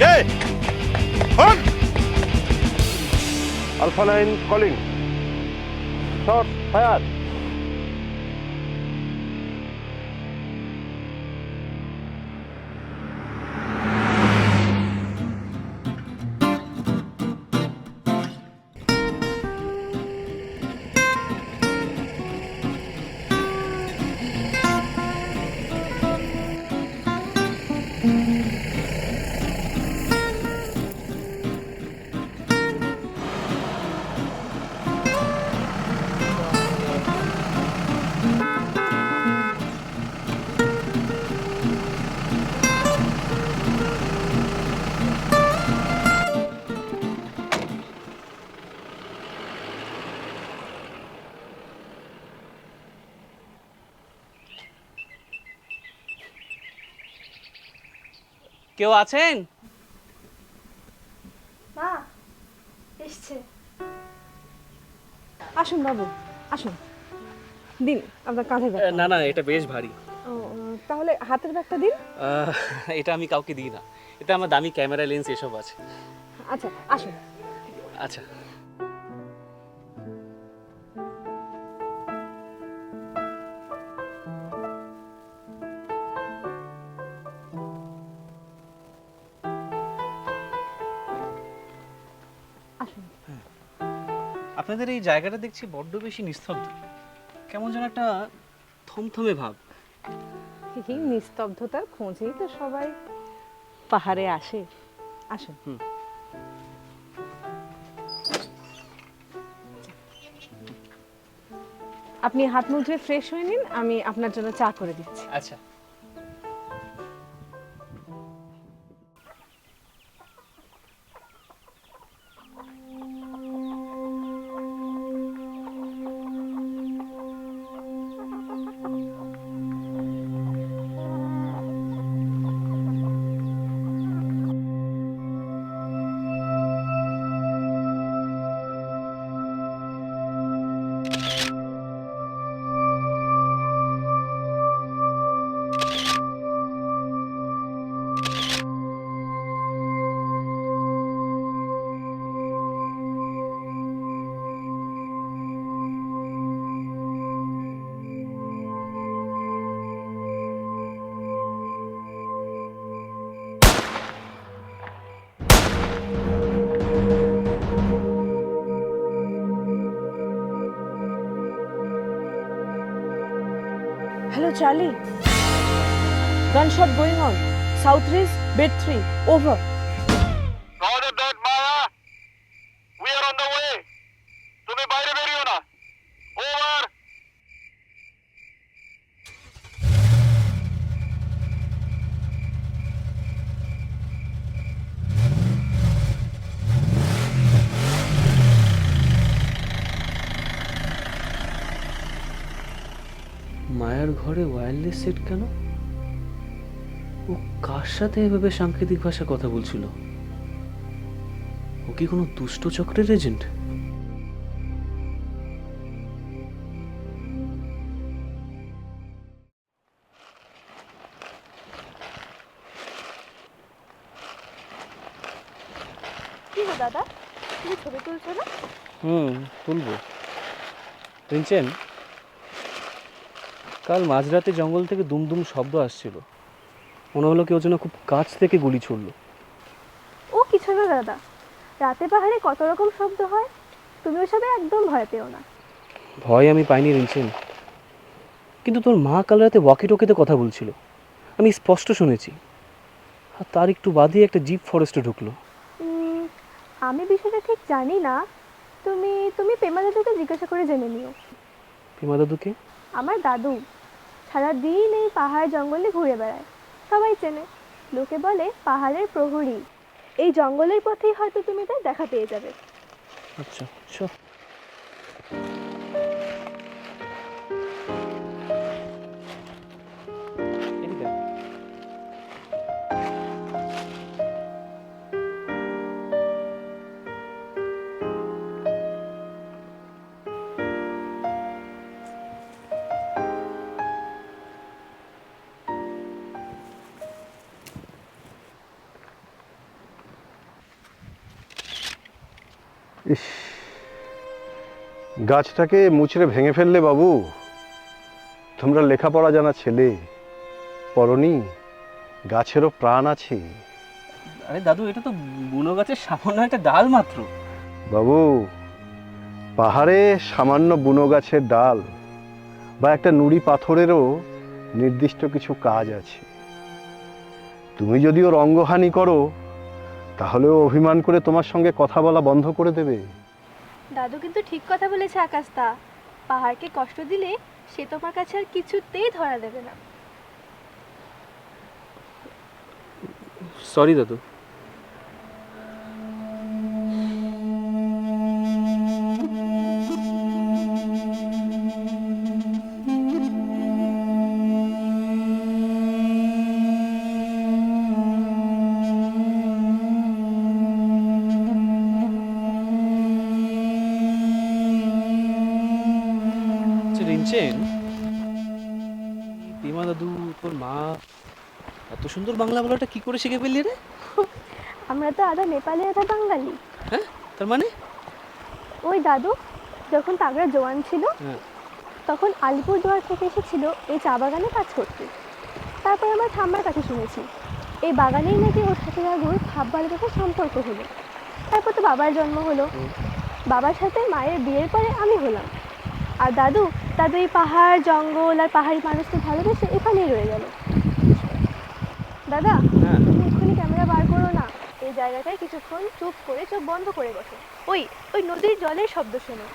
কে? Phone. Alpha 9 calling. Shot fire. কেউ আছেন? মা এসছে। আসুন বাবু, আসুন। দিন আপনার কাঁধের ব্যাগটা। না না, এটা বেশ ভারী। ও, তাহলে হাতের ব্যাগটা দিন। এটা আমি কাউকে দিই না। এতে আমার দামি ক্যামেরা লেন্স এসব আছে। আচ্ছা, আসুন। আচ্ছা। আসুন। আপনাদের এই জায়গাটা দেখছি বড্ড বেশি নিস্তব্ধ। কেমন যেন একটা থমথমে ভাব। এই নিস্তব্ধতার খোঁজেই তো সবাই পাহাড়ে আসে। আসুন। আপনি হাত মুখ ধুয়ে ফ্রেশ হয়ে নিন, আমি আপনার জন্য চা করে দিচ্ছি। আচ্ছা। Hello, Charlie. Gunshot going on. South Ridge, bed 3. Over. Roger that, Maya. We are on the way. তুমি বাইরে বেরিও না। ওভার। মায়ার ঘরে ওয়্যারলেস সেট কেন? ও কার সাথে এভাবে সাংকেতিক ভাষায় কথা বলছিল? ও কি কোনো দুষ্ট চক্রের এজেন্ট? কি গো দাদা, তুমি ছবি তুলছো না? তুলবো। রিঞ্চেন, কাল মাঝরাতে জঙ্গল থেকে দুমদুম শব্দ আসছিল। মনে হলো কেউ যেন খুব কাছ থেকে গুলি ছুড়লো। ও কিছু না দাদা, রাতে পাহাড়ে কত রকম শব্দ হয়, তুমি ওসবে একদম ভয় পেও না। ভয় আমি পাইনি রিঞ্চেন, কিন্তু তোর মা কাল রাতে ওয়াকি টকিতে কথা বলছিল, আমি স্পষ্ট শুনেছি। আর তার একটু বাদে একটা জিপ ফরেস্টে ঢুকলো। আমি বিষয়টা ঠিক জানি না, তুমি তুমি পেমা দাদুকে জিজ্ঞাসা করে জেনে নিও। পেমা দাদুকে? আমার দাদু সারাদিন এই পাহাড় জঙ্গলে ঘুরে বেড়ায়, সবাই চেনে। লোকে বলে পাহাড়ের প্রহরী। এই জঙ্গলের পথেই হয়তো তুমি তার দেখা পেয়ে যাবে। আচ্ছা চল। এদিকে আয়। ইস, গাছটাকে মুচড়ে ভেঙে ফেললে বাবু। তোমরা লেখাপড়া জানা ছেলে, পড়নি গাছেরও প্রাণ আছে। আরে দাদু, এটা তো বুনো গাছের সামান্য একটা ডাল মাত্র। বাবু, পাহাড়ে সামান্য বুনো গাছের ডাল বা একটা নুড়ি পাথরেরও নির্দিষ্ট কিছু কাজ আছে। তুমি যদি ওর অঙ্গহানি করো তাহলে ও অভিমান করে তোমার সঙ্গে কথা বলা বন্ধ করে দেবে। দাদু কিন্তু ঠিক কথা বলেছে আকাশদা, পাহাড়কে কষ্ট দিলে সে তোমার কাছে আর কিছুতেই ধরা দেবে না। সরি দাদু। রিনচেন, দিমা দাদু, তোর মা এত সুন্দর বাংলা বলাটা কি করে শিখে ফেললি রে? আমরা তো আধা নেপালি আধা বাঙালি। হ্যাঁ, তার মানে? ওই দাদু যখন তাগড়া জোয়ান ছিল হ্যাঁ। তখন আলিপুরদুয়ার থেকে এসেছিল এই চা বাগানে কাজ করতে। তারপর আমার ঠাম্মার কাছে শুনেছি এই বাগানেই নাকি ওর সাথে দাদুর ভাব ভালোবাসার সম্পর্ক হলো। তারপর তো বাবার জন্ম হলো, বাবার সাথে মায়ের বিয়ের পরে আমি হলাম। আর দাদু দাদু এই পাহাড় জঙ্গল আর পাহাড়ি মানুষকে ভালোবেসে এখানেই রয়ে গেল। দাদা, হ্যাঁ। তুমি এক্ষুনি ক্যামেরা বার করো না। এই জায়গাটায় কিছুক্ষণ চুপ করে চোখ বন্ধ করে বসো। ওই ওই নদীর জলের শব্দ শোনো।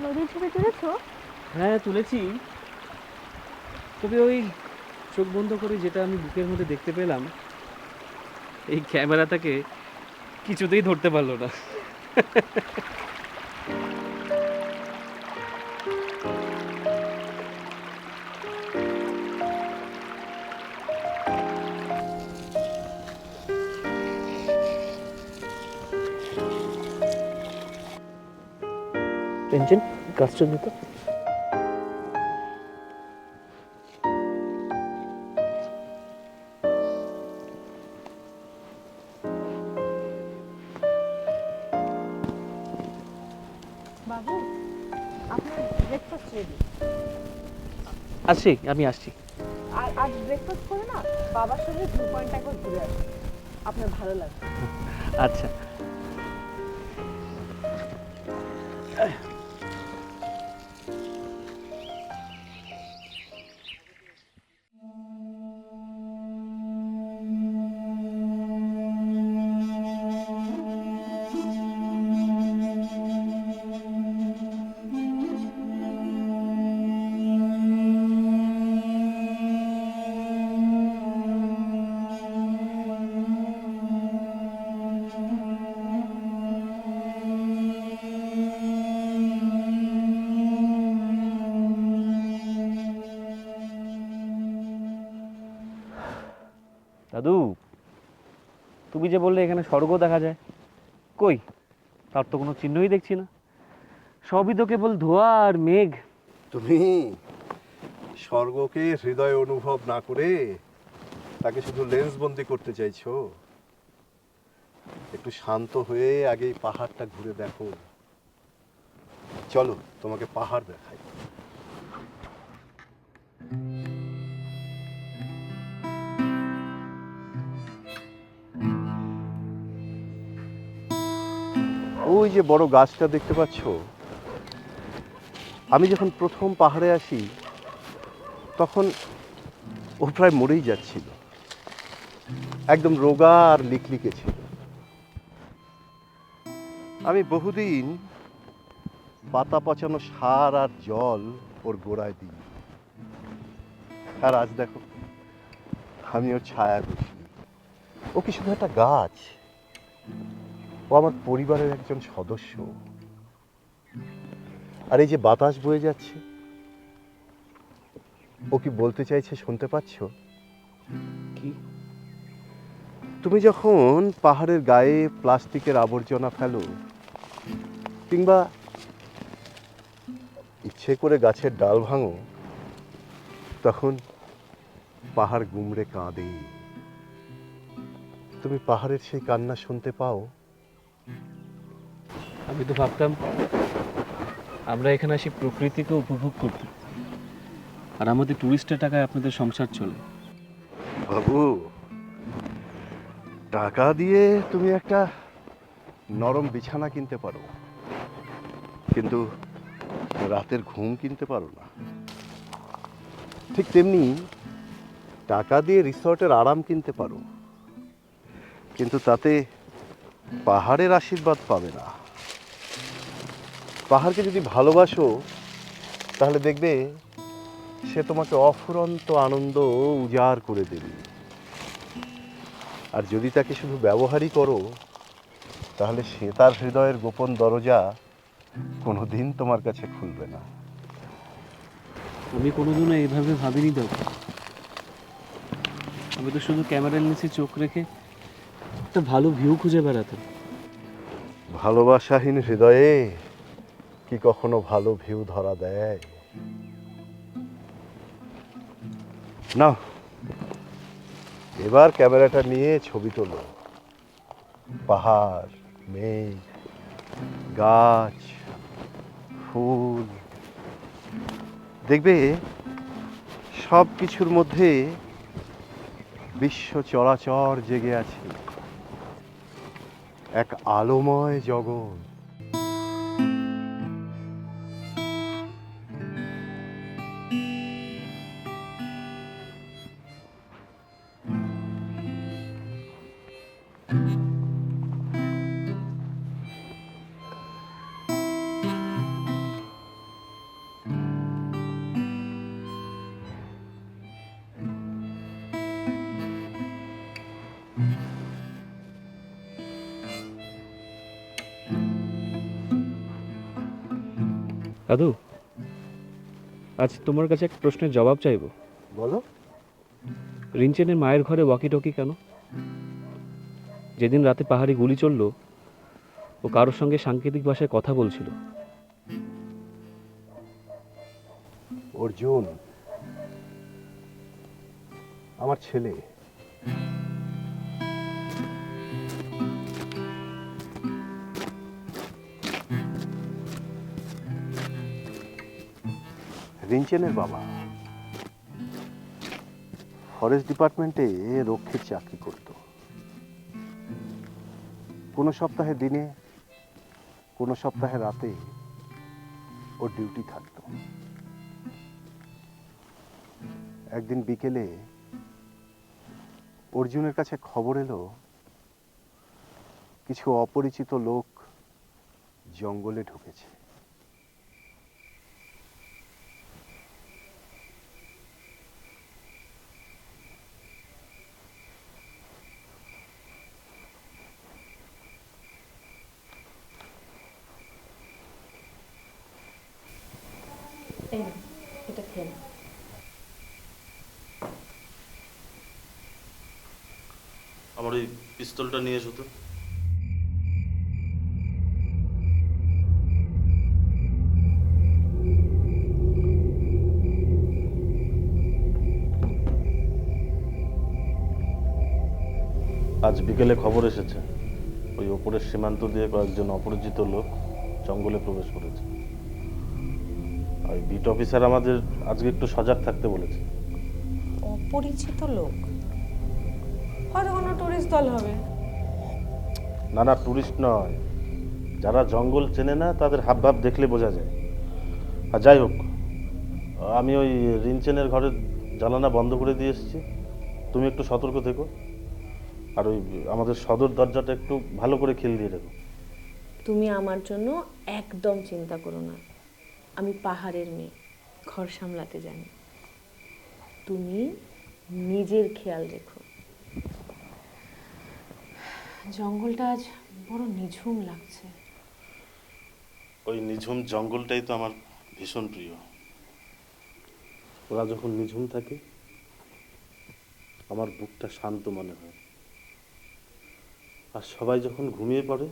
নদীর ছবি তুলেছো? হ্যাঁ, তুলেছি। তবে ওই চোখ বন্ধ করে যেটা আমি বুকের মধ্যে দেখতে পেলাম, এই ক্যামেরাটাকে কিছুতেই ধরতে পারলো না। টেনশন কাজটা নিত। বাবু, আপনার ব্রেকফাস্ট রেডি। আসছি, আমি আসছি। আর আজ ব্রেকফাস্ট করে না বাবার সঙ্গে ভিউ পয়েন্ট একবার ঘুরে আসুন, আপনার ভালো লাগবে। আচ্ছা। দাদু, তুমি যে বললে এখানে স্বর্গ দেখা যায়, কই তার তো কোনো চিহ্নই দেখছি না। সবই তো কেবল ধোঁয়া আর মেঘ। তুমি স্বর্গকে হৃদয় অনুভব না করে তাকে শুধু লেন্স বন্দি করতে চাইছো। একটু শান্ত হয়ে আগে এই পাহাড়টা ঘুরে দেখো। চলো তোমাকে পাহাড় দেখাই। ওই যে বড় গাছটা দেখতে পাচ্ছ, আমি যখন প্রথম পাহাড়ে আসি তখন ও প্রায় মরেই যাচ্ছিল, একদম রোগা আর লিকলিকে ছিল। আমি বহুদিন পাতা পচানো সার আর জল ওর গোড়ায় দিই, আর আজ দেখো আমি ওর ছায়া বসি। ও কি শুধু একটা গাছ, ও আমার পরিবারের একজন সদস্য। আর এই যে বাতাস বয়ে যাচ্ছে, ও কি বলতে চাইছে শুনতে পাচ্ছ? কি? তুমি যখন পাহাড়ের গায়ে প্লাস্টিকের আবর্জনা ফেলো, কিংবা ইচ্ছে করে গাছের ডাল ভাঙো, তখন পাহাড় গুমড়ে কাঁদে। তুমি পাহাড়ের সেই কান্না শুনতে পাও? আমি তো ভাবতাম আমরা এখানে আসি প্রকৃতিকে উপভোগ করতে, আর আমাদের টুরিস্টের টাকায় আপনাদের সংসার চলে। বাবু, টাকা দিয়ে তুমি একটা নরম বিছানা কিনতে পারো, কিন্তু রাতের ঘুম কিনতে পারো না। ঠিক তেমনি টাকা দিয়ে রিসর্টের আরাম কিনতে পারো, কিন্তু তাতে পাহাড়ের আশীর্বাদ পাবে না। পাহাড়কে যদি ভালোবাসো, তাহলে দেখবে সে তোমাকে অফুরন্ত আনন্দ উজাড় করে দেবে। আর যদি তাকে শুধু ব্যবহারই করো, তাহলে সে তার হৃদয়ের গোপন দরজা কোনোদিন তোমার কাছে খুলবে না। আমি কোনোদিনও এইভাবে ভাবিনি দাদা। আমি তো শুধু ক্যামেরার নিচে চোখ রেখে একটা ভালো ভিউ খুঁজে বেড়াতাম। ভালোবাসাহীন হৃদয়ে কি কখনো ভালো ভিউ ধরা দেয়? না, এবার ক্যামেরাটা নিয়ে ছবি তোলো। পাহাড়, মেঘ, গাছ, ফুল, দেখবে সব কিছুর মধ্যে বিশ্ব চরাচর জেগে আছে, এক আলোময় জগৎ। দাদু, আজ তোমার কাছে এক প্রশ্নের জবাব চাইবো। বলো। রিনচেনের মায়ের ঘরে ওয়াকি টকি কেন? যেদিন রাতে পাহাড়ি গুলি চললো, ও কারোর সঙ্গে সাংকেতিক ভাষায় কথা বলছিল। অর্জুন আমার ছেলে। রিনচেনের বাবা ফরেস্ট ডিপার্টমেন্টে রক্ষীর চাকরি করত। কোনো সপ্তাহে দিনে, কোনো সপ্তাহে রাতে ওর ডিউটি থাকত। একদিন বিকেলে অর্জুনের কাছে খবর এলো কিছু অপরিচিত লোক জঙ্গলে ঢুকেছে। এটা খেয়ে নাও। আমার ওই পিস্তলটা নিয়ে এসো তো। আজ বিকেলে খবর এসেছে ওই ওপরের সীমান্ত দিয়ে কয়েকজন অপরিচিত লোক জঙ্গলে প্রবেশ করেছে। আর বিট অফিসার আমাদের আজকে একটু সজাগ থাকতে বলেছে। অপরিচিত লোক? হয়তো কোনো টুরিস্ট দল হবে। না না, টুরিস্ট নয়, যারা জঙ্গল চেনে না তাদের হাবভাব দেখলে বোঝা যায়। আর যাই হোক, আমি ওই রিনচেনের ঘরের জানালা বন্ধ করে দিয়ে এসেছি। তুমি একটু সতর্ক থেকো, আর ওই আমাদের সদর দরজাটা একটু ভালো করে খিল দিয়ে রেখো। তুমি আমার জন্য একদম চিন্তা করো না, আমি পাহাড়ের মেয়ে, ঘর সামলাতে জানি। তুমি নিজের খেয়াল রেখো। জঙ্গলটা আজ বড় নিঝুম লাগছে। ওই নিঝুম জঙ্গলটাই তো আমার ভীষণ প্রিয়। ওরা যখন নিঝুম থাকে আমার বুকটা শান্ত মনে হয়, আর সবাই যখন ঘুমিয়ে পড়ে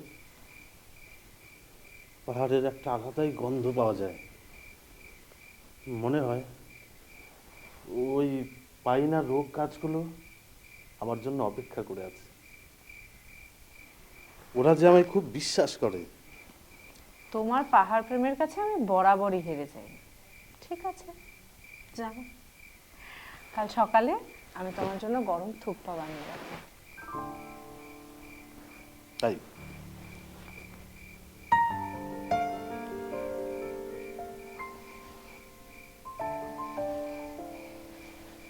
পাহাড়ের একটা আলাদাই গন্ধ পাওয়া যায়। মনে হয় ওই পাইনা রোগ গাছগুলো আমার জন্য অপেক্ষা করে আছে। ওরা যে আমায় খুব বিশ্বাস করে। তোমার পাহাড় প্রেমের কাছে আমি বরাবরই হেরে যাই। ঠিক আছে, যাও, কাল সকালে আমি তোমার জন্য গরম থুপ্পা বানিয়ে রাখবো। তাই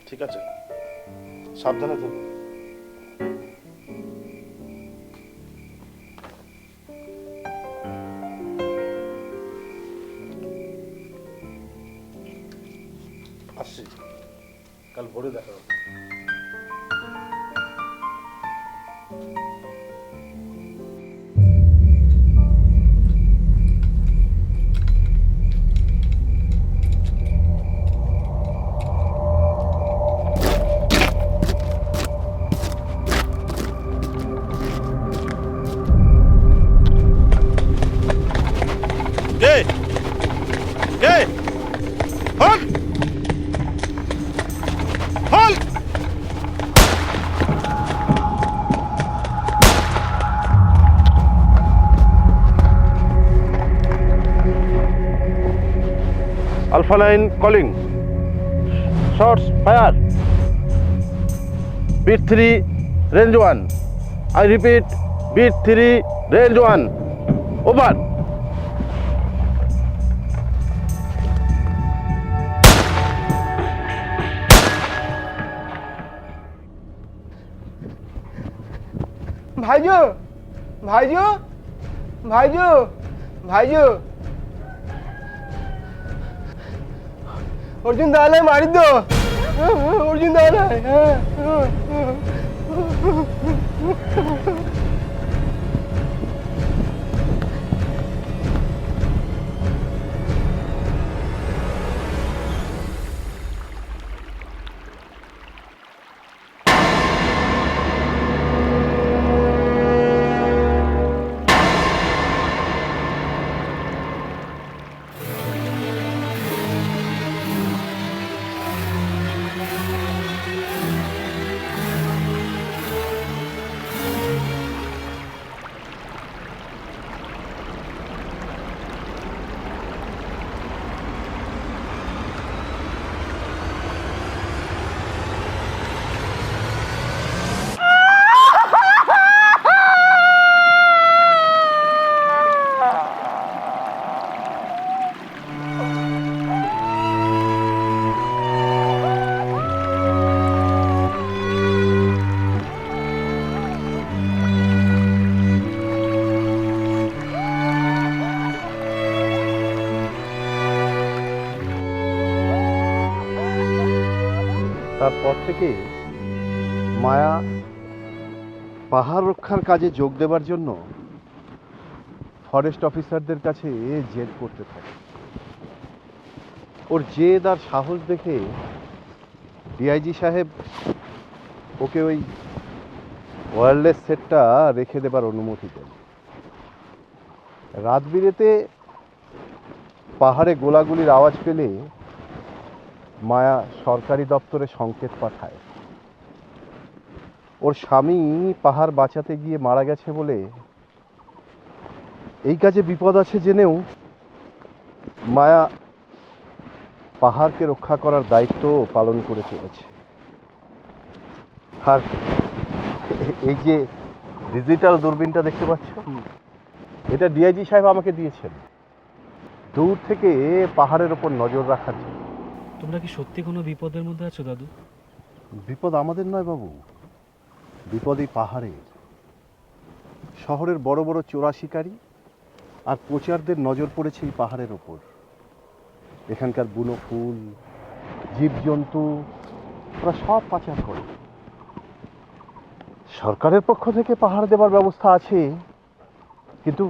ঠিক আছে, সাবধানে থেকো। আসছি, কাল ভোরে দেখা হবে। Alpha 9 calling. Shots fire. Beat 3, range 1. I repeat, beat 3, range 1. Over. ভাইজু, ভাইজু, ভাইজু, ভাইজু, Arjun Dalai মারি দো, অর্জুন দালাই। তারপর থেকে মায়া পাহাড় রক্ষার কাজে যোগ দেবার জন্য ফরেস্ট অফিসারদের কাছে জেদ করতে থাকে। ওর জেদ আর সাহস দেখে ডিআইজি সাহেব ওকে ওই ওয়্যারলেস সেটটা রেখে দেবার অনুমতি দেন। রাত বিরেতে পাহাড়ে গোলাগুলির আওয়াজ পেলে মায়া সরকারি দপ্তরে সংকেত পাঠায়। ওর স্বামী পাহাড় বাঁচাতে গিয়ে মারা গেছে বলে এই কাজে বিপদ আছে জেনেও মায়া পাহাড়কে রক্ষা করার দায়িত্ব পালন করে চলেছে। আর এই যে ডিজিটাল দূরবীনটা দেখতে পাচ্ছ, এটা ডিআইজি সাহেব আমাকে দিয়েছেন দূর থেকে পাহাড়ের ওপর নজর রাখার জন্য। তোমরা কি সত্যি কোনো বিপদের মধ্যে আছো দাদু? বিপদ আমাদের নয় বাবু, বিপদ এই পাহাড়ের। শহরের বড় বড় চোরা শিকারী আর প্রচারদের নজর পড়েছে এই পাহাড়ের ওপর। এখানকার বুনো ফুল, জীবজন্তু ওরা সব পাচার করে। সরকারের পক্ষ থেকে পাহাড় দেবার ব্যবস্থা আছে, কিন্তু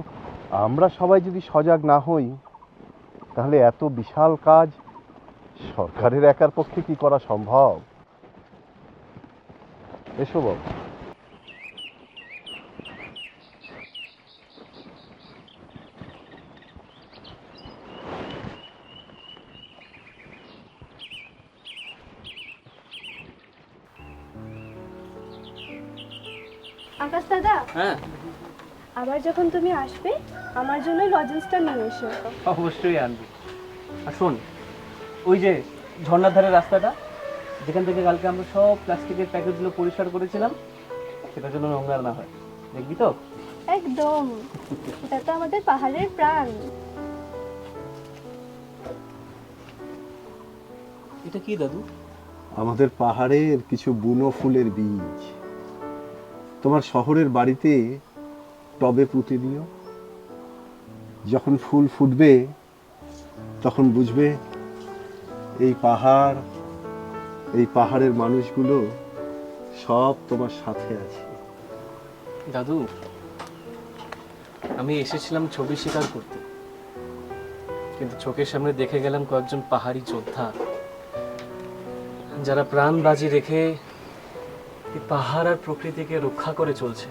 আমরা সবাই যদি সজাগ না হই তাহলে এত বিশাল কাজ সরকারের একার পক্ষে কি করা সম্ভব? এসো বাবু। আকাশ দাদা, হ্যাঁ, আবার যখন তুমি আসবে আমার জন্য লজেন্সটা নিয়ে এসো। অবশ্যই আনবি। আর শোন, ওই যে ঝর্ণার ধারে রাস্তাটা, যেখান থেকে কালকে আমরা সব প্লাস্টিকের প্যাকেটগুলো পরিষ্কার করেছিলাম, সেটার জন্য নোংরা না হয়, দেখবি তো? একদম, এটা তো আমাদের পাহাড়ের প্রাণ। এটা কি দাদু? আমাদের পাহাড়ের কিছু বুনো ফুলের বীজ তোমার শহরের বাড়িতে টবে পুঁতে দিও। যখন ফুল ফুটবে তখন বুঝবে এই পাহাড়, এই পাহাড়ের মানুষগুলো সব তোমার সাথে আছে। দাদু, আমি এসেছিলাম ছবি শিকার করতে, কিন্তু চোখের সামনে দেখে গেলাম কয়েকজন পাহাড়ি যোদ্ধা যারা প্রাণ বাজি রেখে এই পাহাড় আর প্রকৃতিকে রক্ষা করে চলছে।